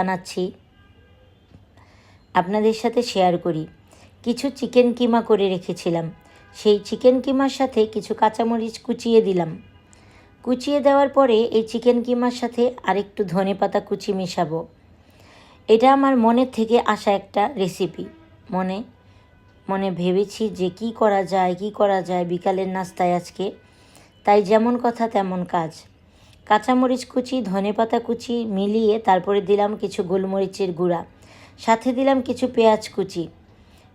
বানাচ্ছি আপনাদের সাথে শেয়ার করি। কিছু চিকেন কিমা করে রেখেছিলাম, সেই চিকেন কিমার সাথে কিছু কাঁচামরিচ কুচিয়ে দিলাম। কুচিয়ে দেওয়ার পরে এই চিকেন কিমার সাথে আরেকটু ধনেপাতা কুচি মেশাবো। এটা আমার মনের থেকে আসা একটা রেসিপি। মনে মনে ভেবেছি যে কি করা যায় বিকালের নাস্তায় আজকে। তাই যেমন কথা তেমন কাজ। কাঁচামরিচ কুচি, ধনেপাতা কুচি মিলিয়ে তারপরে দিলাম কিছু গোলমরিচের গুঁড়া, সাথে দিলাম কিছু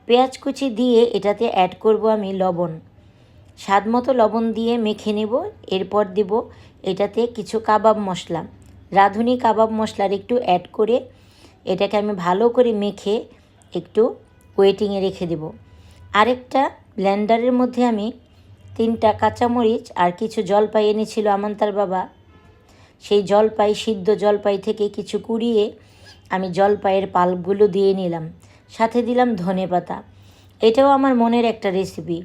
পেঁয়াজ কুচি দিয়ে এটাতে অ্যাড করব আমি লবণ। স্বাদ মতো লবণ দিয়ে মেখে নেব। এরপর দেব এটাতে কিছু কাবাব মশলা, রাঁধুনি কাবাব মশলার একটু অ্যাড করে এটাকে আমি ভালো করে মেখে একটু ওয়েটিংয়ে রেখে দেব। আরেকটা ব্লেন্ডারের মধ্যে আমি 3টা কাঁচামরিচ আর কিছু জলপাই এনেছিল আমান্তার বাবা, সেই সিদ্ধ জলপাই থেকে কিছু কুড়িয়ে আমি জলপাইয়ের পাল্পগুলো দিয়ে নিলাম। সাথে দিলাম ধনেপাতা। এটাও আমার মনের একটা রেসিপি,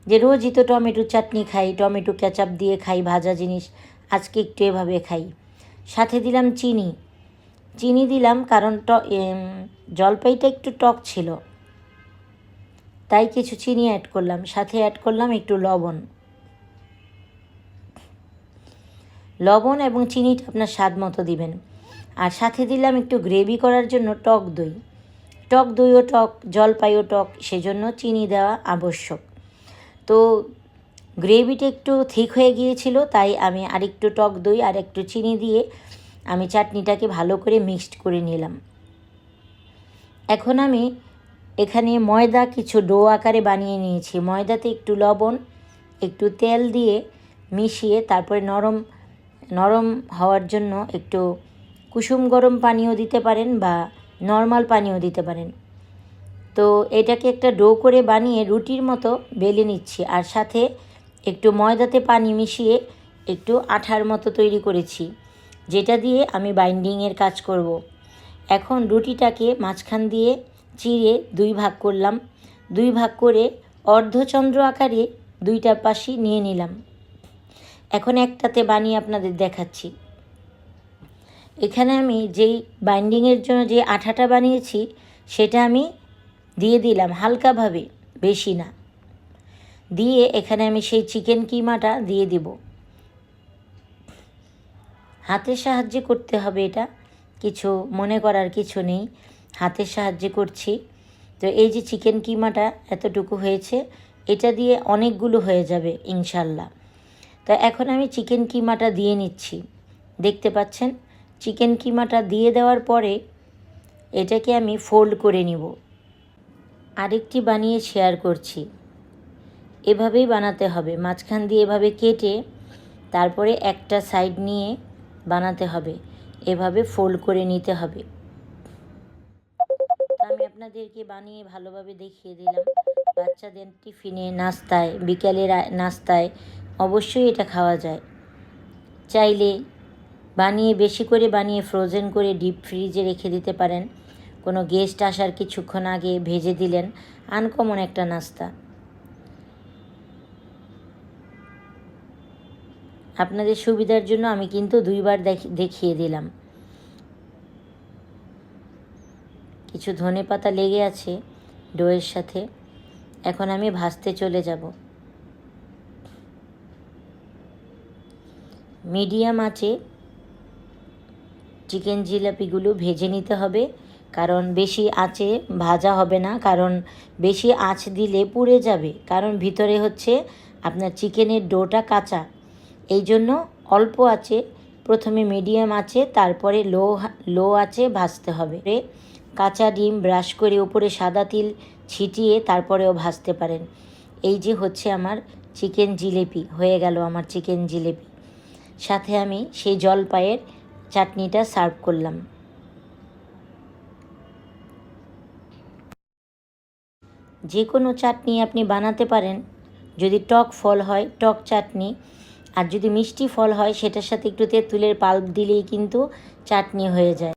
যে রোজই তো টমেটো চাটনি খাই, টমেটো কেচাপ দিয়ে খাই ভাজা জিনিস, আজকে একটু এভাবে খাই। সাথে দিলাম চিনি দিলাম, কারণ জলপাইটা একটু টক ছিল, তাই কিছু চিনি অ্যাড করলাম। সাথে অ্যাড করলাম একটু লবণ এবং চিনিটা আপনার স্বাদ মতো দিবেন। আর সাথে দিলাম একটু গ্রেভি করার জন্য টক দইও টক, জলপাইও টক, সেজন্য চিনি দেওয়া আবশ্যক। তো গ্রেভিটা একটু থিক হয়ে গিয়েছিল, তাই আমি আরেকটু টক দই আর একটু চিনি দিয়ে আমি চাটনিটাকে ভালো করে মিক্সড করে নিলাম। এখন আমি এখানে ময়দা কিছু ডো আকারে বানিয়ে নিয়েছি। ময়দাতে একটু লবণ, একটু তেল দিয়ে মিশিয়ে তারপরে নরম হওয়ার জন্য একটু কুসুম গরম পানিও দিতে পারেন বা নর্মাল পানিও দিতে পারেন। তো এটাকে একটা ডো করে বানিয়ে রুটির মতো বেলে নিচ্ছি, আর সাথে একটু ময়দাতে পানি মিশিয়ে একটু আঠার মতো তৈরি করেছি, যেটা দিয়ে আমি বাইন্ডিংয়ের কাজ করব। এখন রুটিটাকে মাঝখান দিয়ে চিড়ে 2 ভাগ করলাম। 2 ভাগ করে অর্ধচন্দ্র আকারে 2টা পাশই নিয়ে নিলাম। এখন একটাতে বানিয়ে আপনাদের দেখাচ্ছি। এখানে আমি যেই বাইন্ডিংয়ের জন্য যে আঠাটা বানিয়েছি সেটা আমি দিয়ে দিলাম হালকাভাবে, বেশি না। দিয়ে এখানে আমি সেই চিকেন কিমাটা দিয়ে দেব। হাতের সাহায্যে করতে হবে, এটা কিছু মনে করার কিছু নেই, হাতের সাহায্যে করছি। তো এই যে চিকেন কিমাটা এতটুকু হয়েছে, এটা দিয়ে অনেকগুলো হয়ে যাবে ইনশাল্লাহ। তো এখন আমি চিকেন কিমাটা দিয়ে নিচ্ছি। দেখতে পাচ্ছেন, চিকেন কিমাটা দিয়ে দেওয়ার পরে এটাকে আমি ফোল্ড করে নিব। আরেকটি বানিয়ে শেয়ার করছি। এভাবেই বানাতে হবে, মাঝখান দিয়ে এভাবে কেটে তারপরে একটা সাইড নিয়ে বানাতে হবে, এভাবে ফোল্ড করে নিতে হবে। আমি আপনাদেরকে বানিয়ে ভালোভাবে দেখিয়ে দিলাম। বাচ্চাদের টিফিনে, নাস্তায়, বিকেলের নাস্তায় অবশ্যই এটা খাওয়া যায়। চাইলে বেশি করে বানিয়ে ফ্রোজেন করে ডিপ ফ্রিজে রেখে দিতে পারেন। কোনো গেস্ট আসার কিছুক্ষণ আগে ভেজে দিলেন, আনকমন একটা নাস্তা। আপনাদের সুবিধার জন্য আমি কিন্তু 2বার দেখিয়ে দিলাম। কিছু ধনেপাতা লেগে আছে ডোয়ের সাথে। এখন আমি ভাজতে চলে যাব। মিডিয়াম আঁচে চিকেন জিলাপিগুলো ভেজে নিতে হবে, কারণ বেশি আঁচে ভাজা হবে না, কারণ বেশি আঁচ দিলে পুড়ে যাবে, কারণ ভিতরে হচ্ছে আপনার চিকেনের ডোটা কাঁচা। এই জন্য অল্প আঁচে প্রথমে মিডিয়াম আঁচে, তারপরে লো আঁচে ভাজতে হবে। কাঁচা ডিম ব্রাশ করে উপরে সাদা তিল ছিটিয়ে তারপরেও ভাজতে পারেন। এই যে হচ্ছে আমার চিকেন জিলেপি, হয়ে গেল আমার চিকেন জিলেপি। সাথে আমি সেই জলপাইয়ের চাটনিটা সার্ভ করলাম। যে কোনো চাটনি আপনি বানাতে পারেন, যদি টক ফল হয় টক চাটনি, আর যদি মিষ্টি ফল হয় সেটার সাথে একটু তেঁতুলের পাল্প দিলেই কিন্তু চাটনি হয়ে যায়।